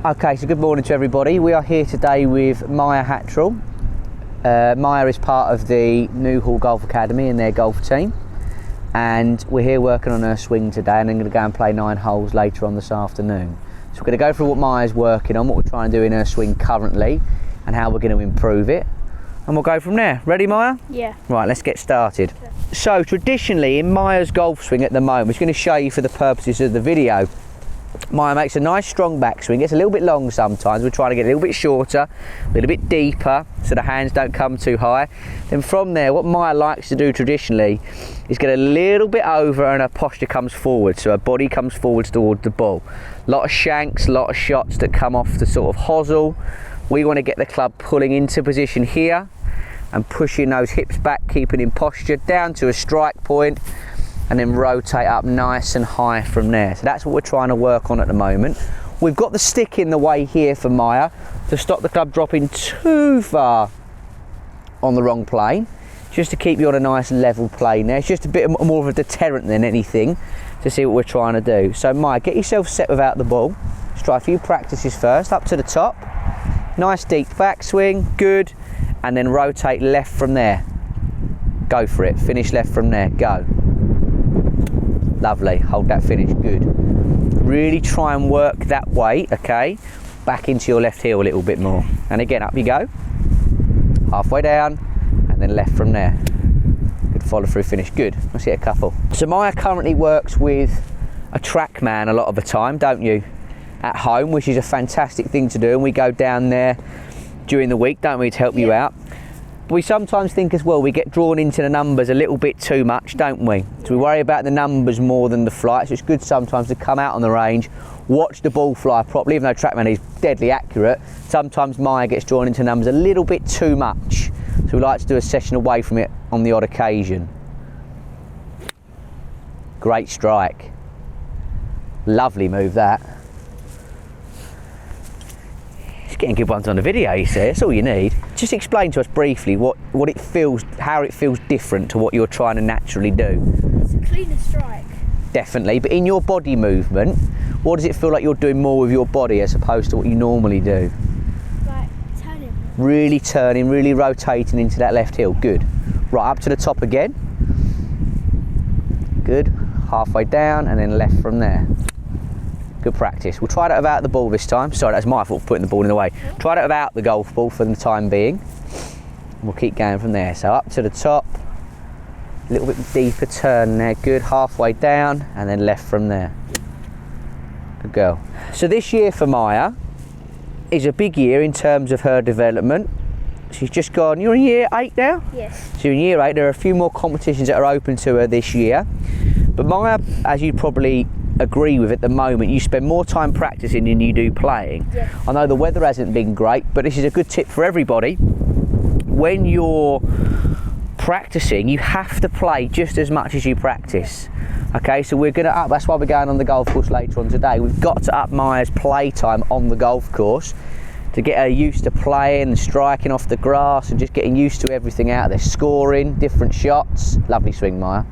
Okay, so good morning to everybody. We are here today with Maia Hattrell. Maia is part of the Newhall Golf Academy and their golf team, and we're here working on her swing today, and I'm going to go and play 9 holes later on this afternoon. So we're going to go through what Maia's working on, what we're trying to do in her swing currently, and how we're going to improve it, and we'll go from there. Ready, Maia? Yeah. Right, let's get started. Okay. So traditionally in Maia's golf swing at the moment, which I'm going to show you for the purposes of the video, Maia makes a nice strong backswing, gets a little bit long sometimes. We're trying to get a little bit shorter, a little bit deeper, so the hands don't come too high. Then from there, what Maia likes to do traditionally is get a little bit over and her posture comes forward, so her body comes forwards towards the ball. A lot of shanks, a lot of shots that come off the sort of hosel. We want to get the club pulling into position here and pushing those hips back, keeping in posture, down to a strike point, and then rotate up nice and high from there. So that's what we're trying to work on at the moment. We've got the stick in the way here for Maia to stop the club dropping too far on the wrong plane, just to keep you on a nice level plane there. It's just a bit more of a deterrent than anything to see what we're trying to do. So Maia, get yourself set without the ball. Let's try a few practices first. Up to the top, nice deep backswing, good, and then rotate left from there. Go for it, finish left from there, go. Lovely, hold that finish, good. Really try and work that weight, okay, back into your left heel a little bit more. And again, up you go, halfway down, and then left from there. Good follow through finish, good. Let's hit a couple. So Maia currently works with a TrackMan a lot of the time, don't you, at home, which is a fantastic thing to do, and we go down there during the week, don't we, to help you out. But we sometimes think as well, we get drawn into the numbers a little bit too much, don't we? So we worry about the numbers more than the flight. So it's good sometimes to come out on the range, watch the ball fly properly, even though TrackMan is deadly accurate. Sometimes Maia gets drawn into numbers a little bit too much. So we like to do a session away from it on the odd occasion. Great strike. Lovely move that. Getting good ones on the video, you see, that's all you need. Just explain to us briefly what it feels, how it feels different to what you're trying to naturally do. It's a cleaner strike. Definitely, but in your body movement, what does it feel like you're doing more with your body as opposed to what you normally do? Like turning. Really turning, really rotating into that left heel, good. Right, up to the top again. Good, halfway down and then left from there. Good practice. We'll try that without the ball this time. Sorry, that's my fault for putting the ball in the way. Try that without the golf ball for the time being. We'll keep going from there. So up to the top, a little bit deeper turn there. Good, halfway down and then left from there. Good girl. So this year for Maia is a big year in terms of her development. She's just gone, you're in year 8 now? Yes. So in year 8, there are a few more competitions that are open to her this year. But Maia, as you probably agree with at the moment, you spend more time practicing than you do playing. Yes. I know the weather hasn't been great, but this is a good tip for everybody. When you're practicing, you have to play just as much as you practice. Okay, so we're going to up, that's why we're going on the golf course later on today. We've got to up Maia's play time on the golf course to get her used to playing and striking off the grass and just getting used to everything out there, scoring, different shots. Lovely swing, Maia.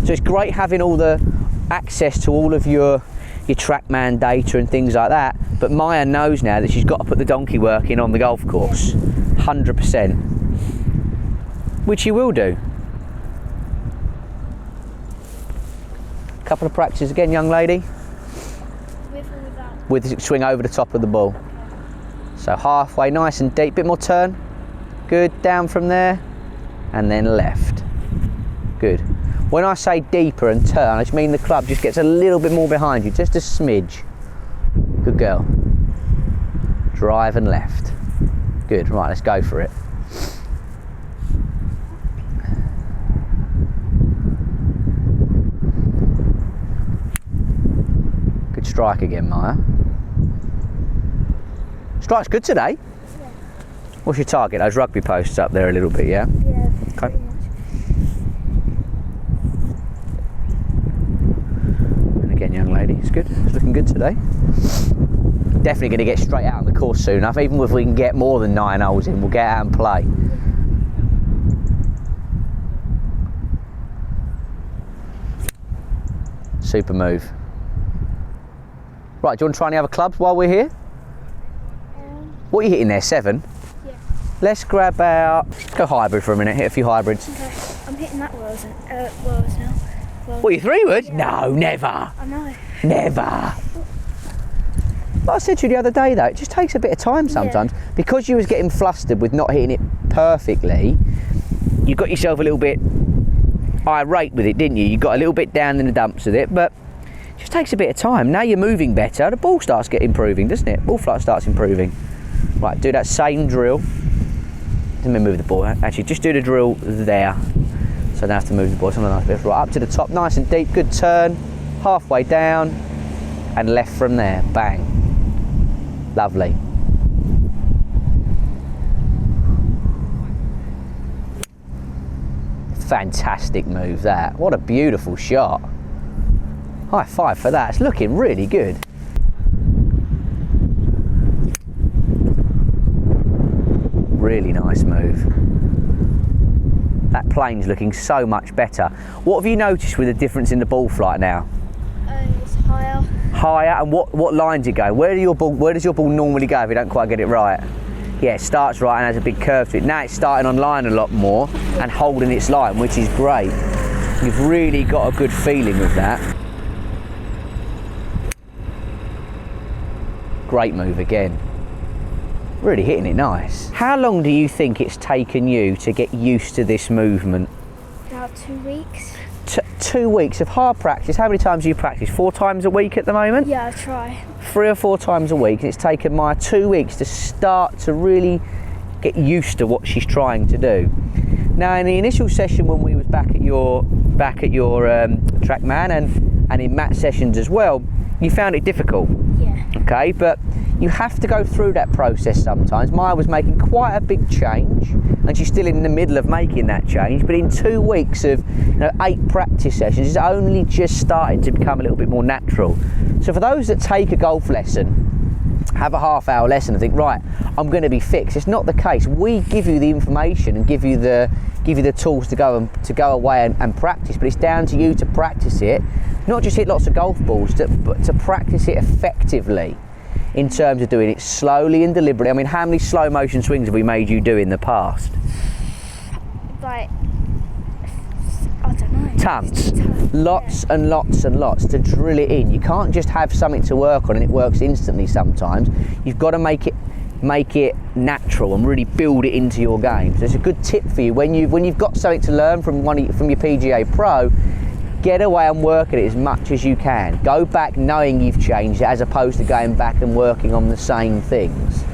So it's great having all the access to all of your TrackMan data and things like that, but Maia knows now that she's got to put the donkey work in on the golf course, 100%, which she will do. Couple of practices again, young lady. With or without? With the swing over the top of the ball. So halfway, nice and deep, bit more turn. Good, down from there, and then left. Good. When I say deeper and turn, I just mean the club just gets a little bit more behind you, just a smidge. Good girl. Drive and left. Good, right, let's go for it. Good strike again, Maia. Strike's good today. Yeah. What's your target? Those rugby posts up there a little bit, yeah? Yeah. Okay. Again, young lady, it's good. It's looking good today. Definitely going to get straight out on the course soon enough. Even if we can get more than 9 holes in, we'll get out and play. Super move. Right, do you want to try any other clubs while we're here? What are you hitting there, 7? Yeah. Let's grab out, go hybrid for a minute, hit a few hybrids. Okay, I'm hitting that wells now. Well, What, you 3-wood? Yeah. No, never. I know. Never. Like I said to you the other day though, it just takes a bit of time sometimes. Yeah. Because you was getting flustered with not hitting it perfectly, you got yourself a little bit irate with it, didn't you? You got a little bit down in the dumps with it, but it just takes a bit of time. Now you're moving better, the ball starts getting improving, doesn't it? Ball flight starts improving. Right, do that same drill. Let me move the ball. Actually, just do the drill there. So I don't have to move the ball. Something nice bit. Right, up to the top, nice and deep, good turn. Halfway down, and left from there. Bang. Lovely. Fantastic move that. What a beautiful shot. High five for that. It's looking really good. Really nice move. That plane's looking so much better. What have you noticed with the difference in the ball flight now? It's higher. Higher, and what line does it go? Where does your ball normally go if you don't quite get it right? Yeah, it starts right and has a big curve to it. Now it's starting on line a lot more and holding its line, which is great. You've really got a good feeling with that. Great move again. Really hitting it nice. How long do you think it's taken you to get used to this movement? About 2 weeks. 2 weeks of hard practice. How many times do you practice? 4 times a week at the moment? Yeah, I try. 3 or 4 times a week. And it's taken Maya 2 weeks to start to really get used to what she's trying to do. Now, in the initial session when we was back at your TrackMan and in Matt's sessions as well, you found it difficult. Yeah. Okay, but you have to go through that process sometimes. Maya was making quite a big change and she's still in the middle of making that change, but in 2 weeks of 8 practice sessions, it's only just starting to become a little bit more natural. So for those that take a golf lesson, have a half-hour lesson and think, right, I'm going to be fixed. It's not the case. We give you the information and give you the tools to go away and practice, but it's down to you to practice it, not just hit lots of golf balls, but to practice it effectively in terms of doing it slowly and deliberately. I mean, how many slow motion swings have we made you do in the past? Like, I don't know. Tons. Lots and lots and lots to drill it in. You can't just have something to work on and it works instantly sometimes. You've got to make it natural and really build it into your game. So it's a good tip for you when you've got something to learn from your PGA Pro. Get away and work at it as much as you can. Go back knowing you've changed it as opposed to going back and working on the same things.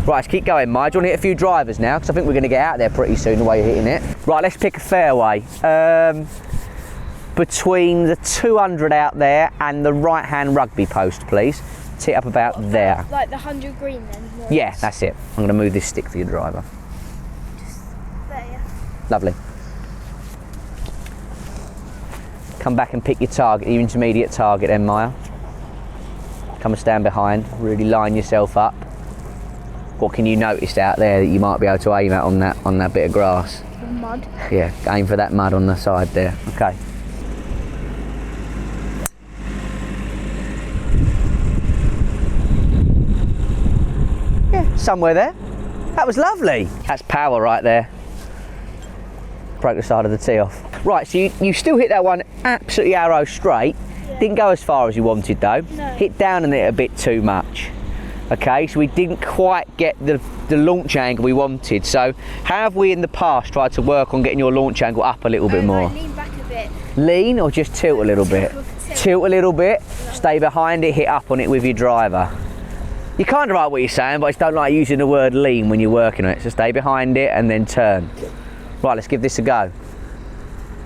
Right, let's keep going, Maya. Do you want to hit a few drivers now? Because I think we're going to get out there pretty soon the way you're hitting it. Right, let's pick a fairway. Between the 200 out there and the right-hand rugby post, please. Tee up about there. Like the 100 green then? Yeah, that's it. I'm going to move this stick for your driver. Just there, yeah. Lovely. Come back and pick your target, your intermediate target then, Maya. Come and stand behind, really line yourself up. What can you notice out there that you might be able to aim at on that bit of grass? The mud. Yeah, aim for that mud on the side there. Okay. Yeah, somewhere there. That was lovely. That's power right there. Broke the side of the tee off. Right, so you still hit that one absolutely arrow straight. Yeah. Didn't go as far as you wanted though. No. Hit down on it a bit too much. Okay, so we didn't quite get the launch angle we wanted. So how have we in the past tried to work on getting your launch angle up a little bit more? Like lean back a bit. Lean or just tilt a little bit? Tilt a little bit, stay behind it, hit up on it with your driver. You kind of like what you're saying, but I just don't like using the word lean when you're working on it. So stay behind it and then turn. Right, let's give this a go.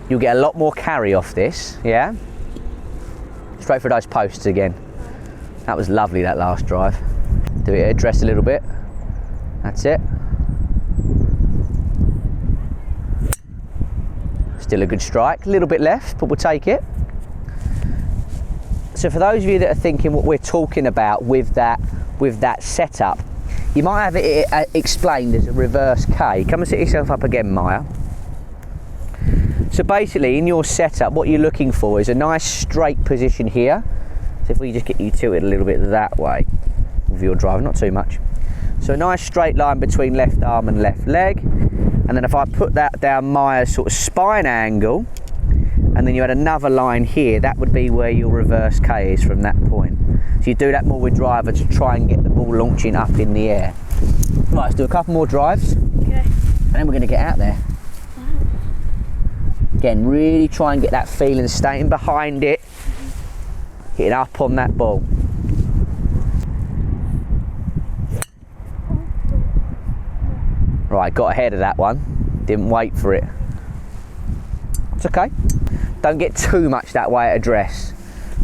You'll get a lot more carry off this, yeah? Straight for those posts again. That was lovely, that last drive. Do it, address a little bit. That's it. Still a good strike, a little bit left, but we'll take it. So for those of you that are thinking what we're talking about with that setup, you might have it explained as a reverse K. Come and sit yourself up again, Maya. So basically in your setup, what you're looking for is a nice straight position here, So if we just get you tilted a little bit that way with your driver, not too much. So a nice straight line between left arm and left leg. And then if I put that down Maia's sort of spine angle, and then you had another line here, that would be where your reverse K is from that point. So you do that more with driver to try and get the ball launching up in the air. Right, let's do a couple more drives. Okay. And then we're going to get out there. Again, really try and get that feeling, staying behind it, hitting up on that ball. Right, got ahead of that one, didn't wait for it. It's okay. Don't get too much that way at address.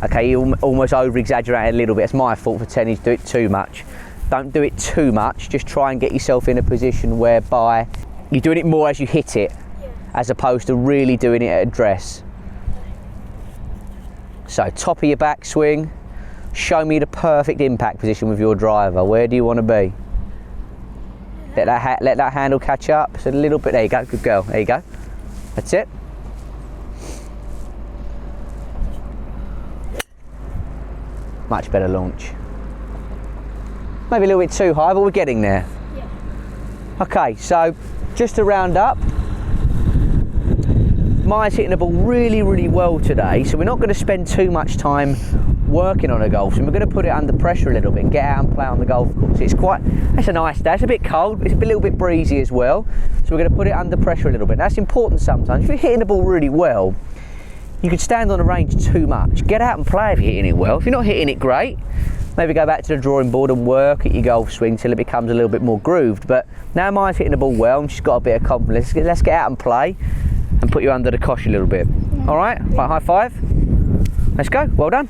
Okay, you almost over-exaggerate a little bit. It's my fault for telling you to do it too much. Don't do it too much, just try and get yourself in a position whereby you're doing it more as you hit it, as opposed to really doing it at address. So top of your backswing, show me the perfect impact position with your driver. Where do you want to be? Let that handle catch up. So a little bit, there you go, good girl, there you go. That's it. Much better launch. Maybe a little bit too high, but we're getting there. Yeah. Okay, so just to round up, Maia's hitting the ball really, really well today, so we're not going to spend too much time working on a golf swing. We're going to put it under pressure a little bit and get out and play on the golf course. It's a nice day. It's a bit cold, it's a little bit breezy as well, so we're going to put it under pressure a little bit. That's important sometimes. If you're hitting the ball really well, you could stand on the range too much. Get out and play if you're hitting it well. If you're not hitting it great, maybe go back to the drawing board and work at your golf swing till it becomes a little bit more grooved. But now Maia's hitting the ball well and she's got a bit of confidence. Let's get out and play and put you under the cosh a little bit. All right, high five. Let's go. Well done.